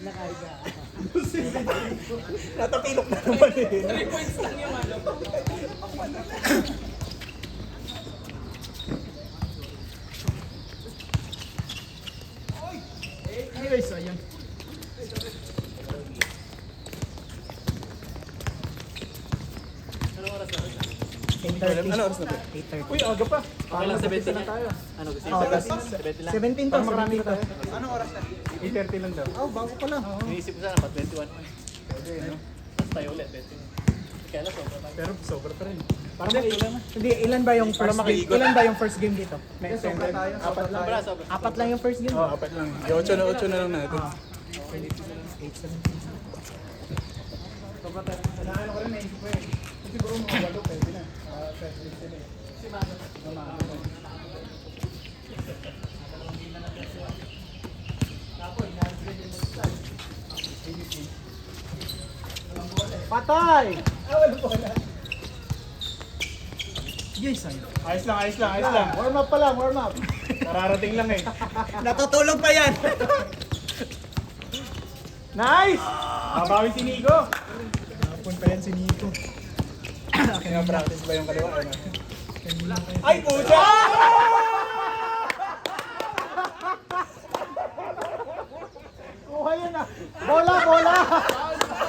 Nakahiga. Natapilok na naman eh. 3 points lang yung ano. Ay guys, sayang. Ano oras na ba? 8:30. Uy, aga pa. Okay lang, 70 na lang. tayo. Ano gusto Oh, niyo? tas- 70 lang. 17 to, Parang marami 17 na to. tayo. Anong oras na? 8:30 lang daw. Oh, bago pa lang. Iniisip ko sana, 21 mo eh. Pwede, no? Tapos tayo ulit, 20. Kaya lang, sobra tayo. Pero sobra pa rin. Parang makailan na. Hindi, ilan ba yung Para first game? makaikot. Ilan ba yung first game dito? May extended. Apat lang. Sobra, sobra. Apat lang yung first game? Oh, apat lang. 8 na lang natin. 8, 17. Sobra tayo. Ano ko rin, naisip ko eh. Siguro mga 8 pwede na. First week sila eh. Si Mano. Patay! Yes, ayun. Ayos lang, ayos lang, ayos lang. Warm up pa lang, warm up. Nararating lang eh. Natutulog pa yan! Nice! Nabawi si Nico. Hapon pa yan si Nico. Pina-practice ba yung kaliwa? Ano? Ay, pucha! Kuha yan ah! Bola, bola!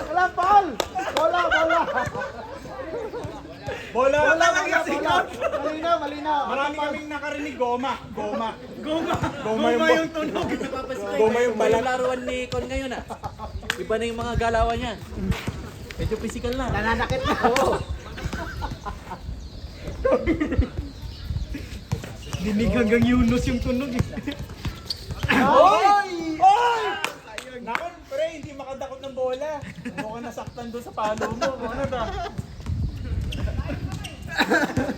Wala, Paul! Bola, bola! Bola! Bola lang yung sikot! Malinaw, malinaw. Marami kaming nakarinig goma. Goma. Goma! Goma yung tunog! Napapasin Guma yung balat. Yung laruan ni Con ngayon ah. Iba na yung mga galawan niya. Medyo physical na. Nananakit na. Oo. Dinig hanggang Yunus yung tunog eh. Oy! Oy! Naku, pre, hindi makadakot ng bola. Mukhang nasaktan doon sa palo mo. Ano ba?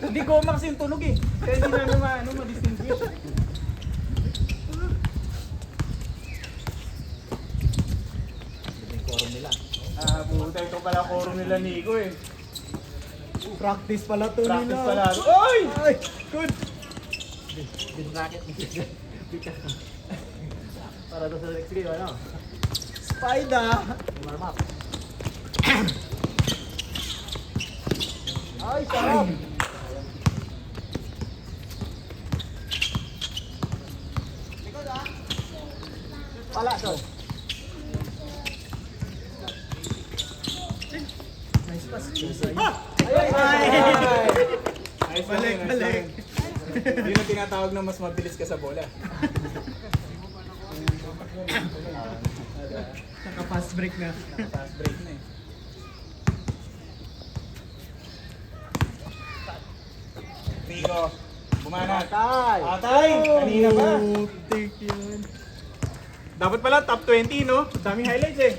Hindi goma kasi yung tunog eh. Kaya hindi na naman ma-distinguish. Ah, puta, ito pala koro nila Nico eh. Practice pala to Practice nila. pala. Oy! Ay, good. Bin racket. Para doon sa next game, ano? Spider. Warm up. Ay, sarap. Pala to. Nice pass. Ay! Ayos lang yun, ayos lang yun. Yun ang tinatawag na mas mabilis ka sa bola. Naka-fast break na. Fast break na eh. Nico, bumanat. Tay. Atay! Kanina ba? Take yun. Dapat pala top 20, no? Daming highlights eh.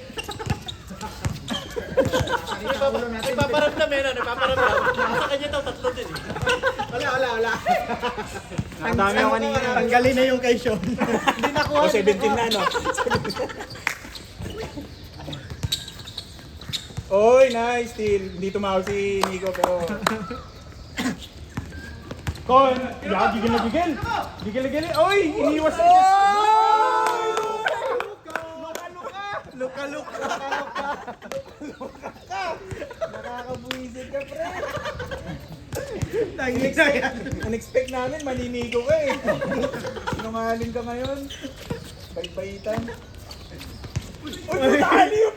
Nagpaparamdam eh, no? Nagpaparamdam. Sa kanya daw, tatlo din eh. Wala. Nakadami ako kanina. Tanggalin na yung kay Sean. Hindi nakuha. O 17 na, no? Oy, nice steal. Hindi tumawag si Nico, pero... Kon! Yeah, gigil na gigil! Gigil na gigil! Oy! Iniwas na siya! Luka. Nakakabuisit ka, pre. Tangik na yan. Unexpect namin, maninigo ka eh. Sinungaling ka ngayon. Baybaitan. Uy, natali yung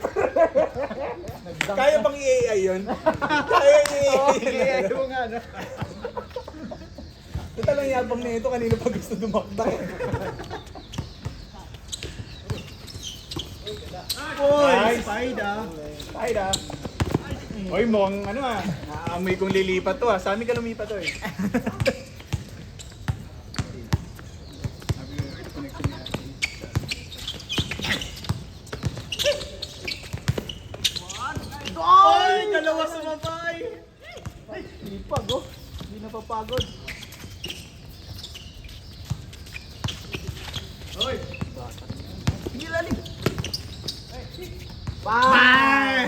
Kaya bang i-AI yun? Kaya i-AI Okay, yun. mo nga, no? Ito lang yabang na ito, kanino pa gusto dumakdak. Boy, Nice. Spider. Ay da. Oy, mukhang ano ah. Naamoy kong lilipat to ah. Sa amin ka lumipat to eh. Ay, dalawa sumabay. Ay, lipag oh. Hindi napapagod. Oy! Sige, lalim. Bang!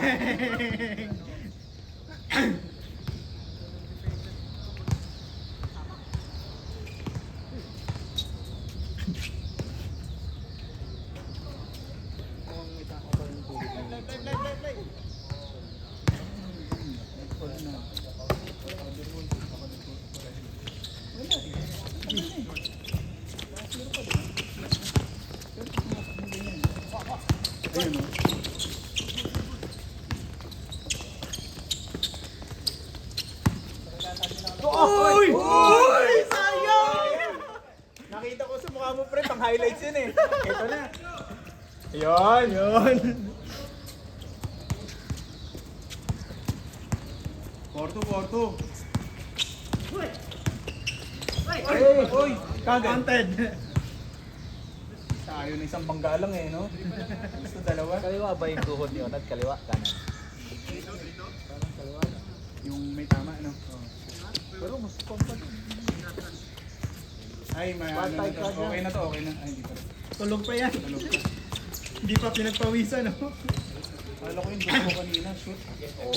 Ayun o. Uy! Uy! Sayang! Nakita ko sa mukha mo, pre, pang highlights yun eh. Ito na. Ayun. Yun. 4-2. Ay, uy, counted. Counted. Tayo na isang bangga lang eh, no? Gusto dalawa. Kaliwa ba yung tuhod yun? At kaliwa, kanan. Yung may tama, no? Pero mas comfort. Ay, may ano na to. Okay na to, okay na. Ay, hindi pa rin. Tulog pa yan. Tulog pa. Hindi pa pinagpawisan, no? Akala ko yung gusto ko kanina, shoot.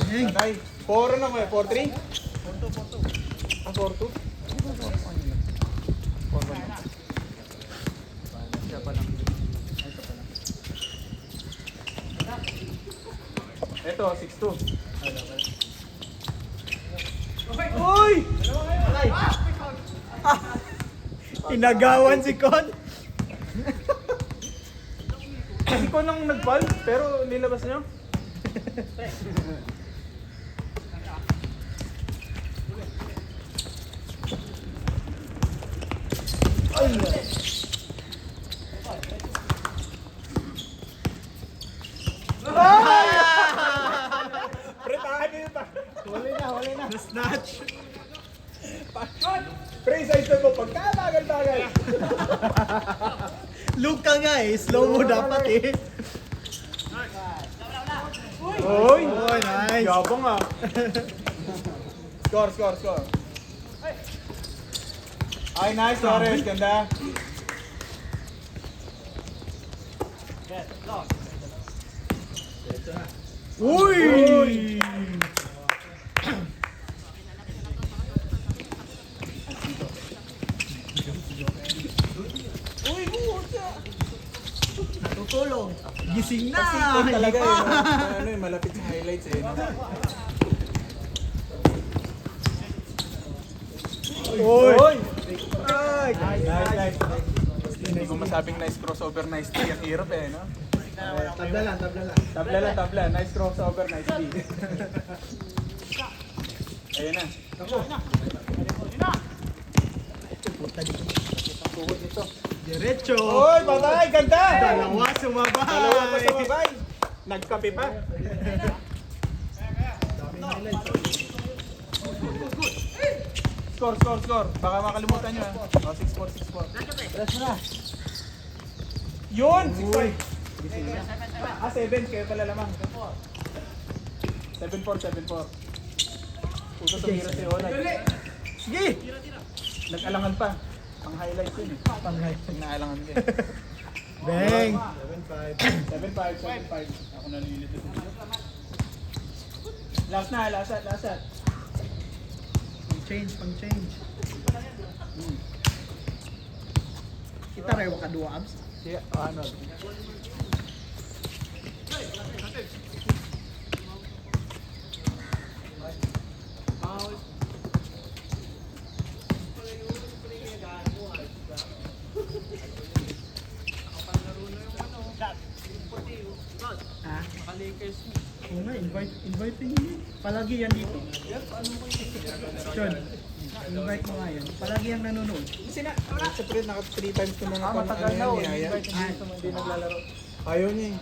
Hey. Tatay, 4 na ko eh, 4-3? 4-2. Ah, 4-2? Siya pa lang. Ito, 6-2. Uy! Inagawan si Con. Kasi ko nang nag-ball, pero nilabas niyo? Pre, tahan pa. Huli na. Na-snatch. Pre, size mo, pagkabagal-bagal. Look ka nga eh. Slow mo dapat eh. Oy! Oh, nice. Yabang ah. Score. Ay, nice, Torres. Ganda. Uy! Natutulong. Gising na. Ito talaga Hindi eh. pa. Ano eh, malapit sa highlights eh. Uy! Nice. Hindi ko masabing nice crossover, nice D. Ang hirap eh, no? Tabla lang. Tabla. Nice crossover, nice D. Ayun na. Tuhod ito. Diretso. Oy, patay! Ganda! Dalawa sumabay. Dalawa pa sa mabay. Nagkape pa. Score. Baka makalimutan nyo ah. Oh, 6-4. Press mo na. Yun! 6-5. Ah, 7. Kaya pala lamang. 7-4. Puto tumira si Onay. Sige. Nag-alangan pa. Ang highlights yun eh. Panghay. Naalangan din. Bang. 7-5. Ako nalilito. Last na. Pang change. Kita rewa ka dua abs. Siya, ano? Ah, oo nga, inviting mo. Palagi yan dito. John, invite mo nga yan. Palagi yan nanonood. Kasi na, siyempre naka 3 times ko na Matagal na oh. niyaya. Invite hindi sa hindi naglalaro. Ayaw niya eh.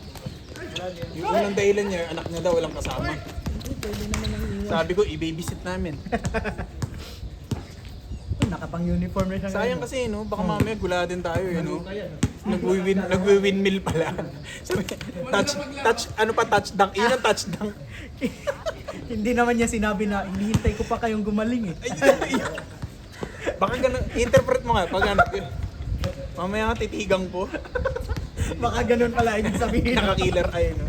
Yung unang dahilan niya, anak niya daw walang kasama. Sabi ko, i-babysit namin. Nakapang-uniform na siya. Sayang kasi, no? Baka mamaya gula din tayo, eh, no? Nagwi-windmill pala. Sabi, touch dunk. Yun ang touch dunk. Hindi naman niya sinabi na hinihintay ko pa kayong gumaling eh. Baka ganun, interpret mo nga, pag ano, mamaya nga titigang po. Baka ganun pala ibig sabihin. Naka-killer eye, no?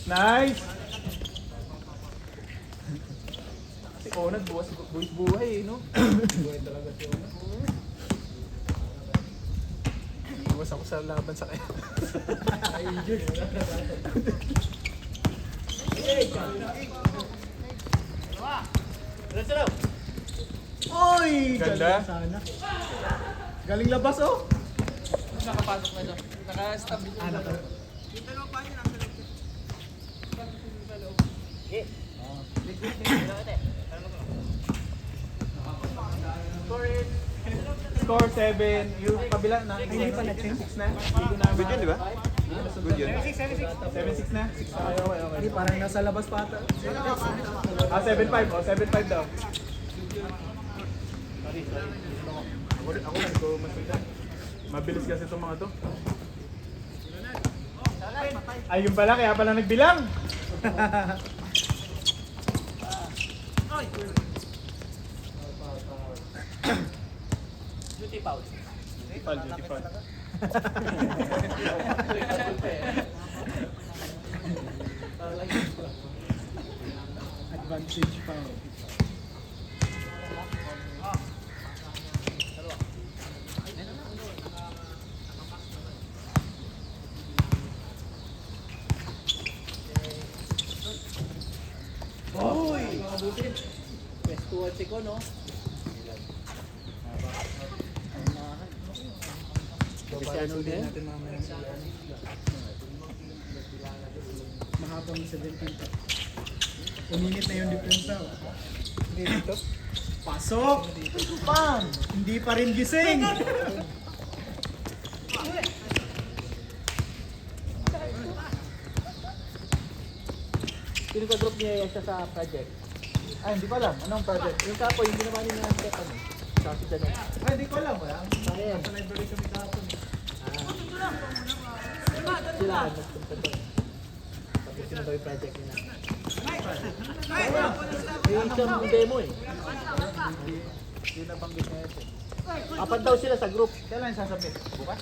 Nice! Si Onad, buwas buhay, eh, no? Buhay talaga si Onad. Iwas ako sa laban sa kanya. Diretso daw. Oy! Ganda. Galing sana. Galing labas oh! Nakapasok na daw. Naka-stop. Naka. Score 7. Yung kabila na. Hindi pa na-change. 6 na. Good yun, di ba? Good yun. 7-6 na. 6 na. Okay. Hindi, parang nasa labas pa ata. 7-5. Oh, 7-5 daw. Ako nagko-masundan. Mabilis kasi itong mga to. Ay, yun pala. Kaya pala nagbilang. Duty foul. Foul, duty foul. Advantage pa. Uy! Mabuti. Best towards ko, no? Cristiano din. Mahabang 17 pa. Uminit na yung depensa. Hindi dito. Pasok! Bam! Hindi pa rin gising! Sino ka group niya siya sa project? Ay, hindi ko alam. Anong project? Yung kapo, yung ginawa niya ng step ano? Sa si Janel. Ay, hindi ko alam. Wala. Ano yan? Sa library kami kahapon. Sila, nagpunta doon. Tapos yun daw yung project nila. Yung isang demo eh. Hindi nabanggit na ito. Apat daw sila sa group. Kailan sasabit? Bukas?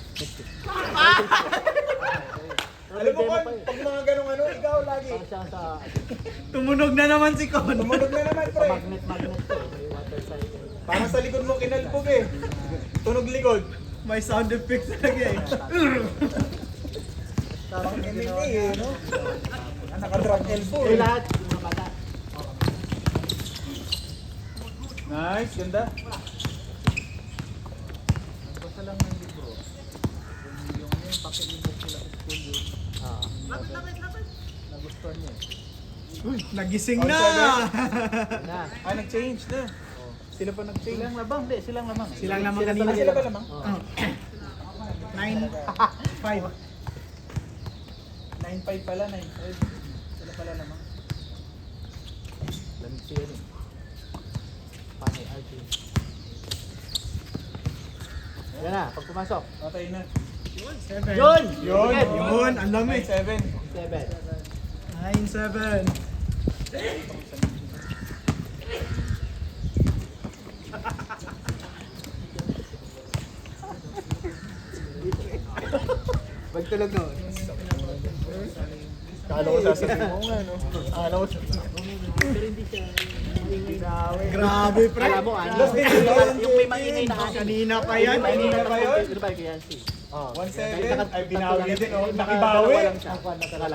Pero Alam mo, may demo Kon, pa eh. pag mga ganong ano, ikaw lagi. Parang siya sa Tumunog na naman si Con. Tumunog na naman, pre. magnet to. May water cycle. Parang sa likod mo kinalpog eh. Tunog likod. May sound effects talaga eh. Parang MMA eh, no? Naka-drop elbow Yung eh. lahat, yung mga bata. Nice, ganda. Basta lang ng libro. Yung ano yung papel yung book nila sa school yun. Ah. Nagustuhan niya eh. Uy, nagising On na! Na. Ah, nag-change na. Sila pa nag-change. Silang labang, hindi. Silang lamang. Silang lamang Sila kanina. pala, sila ba lamang? Oh. 9-5. 9-5 pala, 9-5. Sila pala lamang. Lamig siya yun eh. Paano yung RG? Yan na, pag pumasok. Patay na. 7. Yun! Yun! Sige. Yun, ang lamig. 9-7. 9-7. Pagtulog na. Kala ko sasabihin mo nga, no? Kala ko Pero hindi siya maingay na. Grabe, pre. Alam mo, ano? Last day, Yung may maingay na hangin. Kanina pa yan. Kanina pa yun? Ano ba yan si? 1-7. Ay, binawi din, oh. Nakibawi.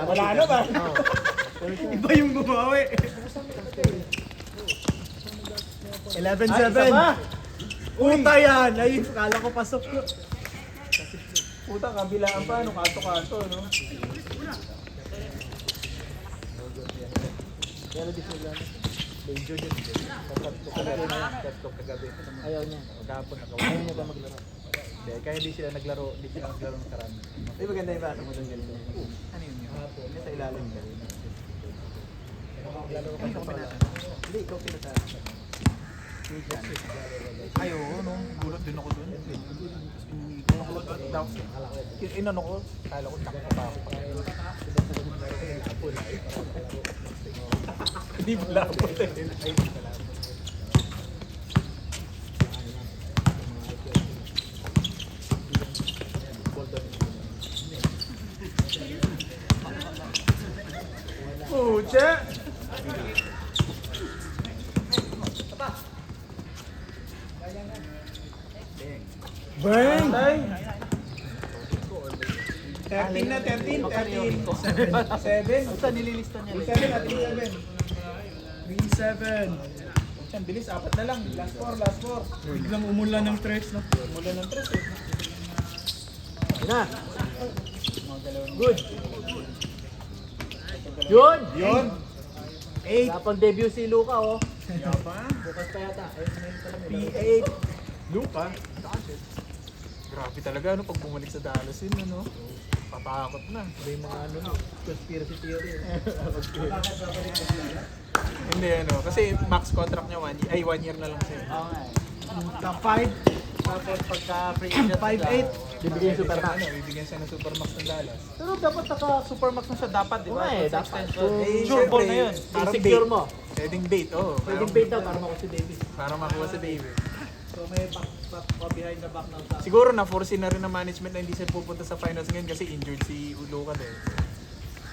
Wala na ba? Iba yung bumawi. 11-7. Puta yan. Ay, kala ko pasok. Puta, kabilaan pa, no? Kanto-kanto, no? Pero di sila. Danger yun. Tatlo kagabi. Ayaw niya. Magkapon nakawa. Ayaw niya ba maglaro? Hindi, kaya di sila naglaro ng karami. Ay, maganda yung bata mo doon ganito. Ano yun yun? Hindi sa ilalim ka rin. Laro ka sa pala. Hindi, ikaw pinasa. Ay, oo, no? Gulot din ako doon. Inano ko, kala ko takot pa ako. Hindi mo labot eh. Pucha! Bang! Ay! 13 na, 13, 13. 7. Basta nililista niya. 7 at 7. 3-7. Yan, bilis, 4 na lang. Last 4, last 4. Biglang umulan ng tres, no? Mula ng 3 eh. Yun na. Good. Yun! Yun. 8. Kapag debut si Luka, oh. Yaba. Bukas pa yata. P8. Luka. Grabe talaga, ano, pag bumalik sa Dallas yun, ano? Patakot na. May mga ano, conspiracy theory. Hindi, ano, kasi max contract niya 1 year na lang siya. Oo nga eh. Top 5. Tapos pagka free agent 5'8". bibigyan yung Supermax. Ano, bibigyan siya ng Supermax ng Dallas. Pero dapat naka-Supermax na siya dapat, di ba? Oo, Dapat. extension. Sure ball na yun. Parang I-secure bait. mo. Pwedeng bait, oo. Pwedeng bait daw para makuha si Davis. Para makuha si David. So may back behind the back na sa... Siguro na-foresee na rin ng management na hindi siya pupunta sa finals ngayon kasi injured si Luka din.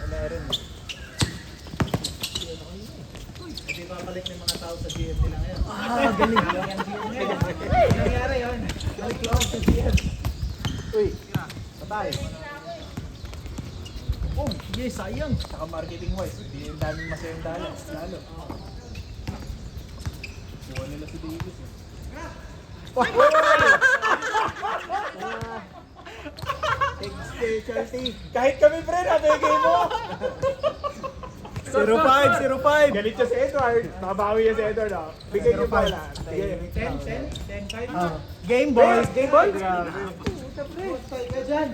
Wala rin. Hindi babalik ng mga tao sa GM nila ngayon. Ah, galing. Nangyari yun. Balik lang sa GM. Uy, patay. Oh, yes, sayang. Saka marketing wise, hindi yung daming masayang Dallas. Lalo. Kuha nila si Davis eh. Specialty. Kahit kami pre, nabigay mo! 0-5, 0-5. Galit siya si Edward. Nakabawi niya si Edward ah. Bigay niyo pa lang. 10, 5. Game boys. Game boy! Grabe. Puta pre. Tayo ka dyan.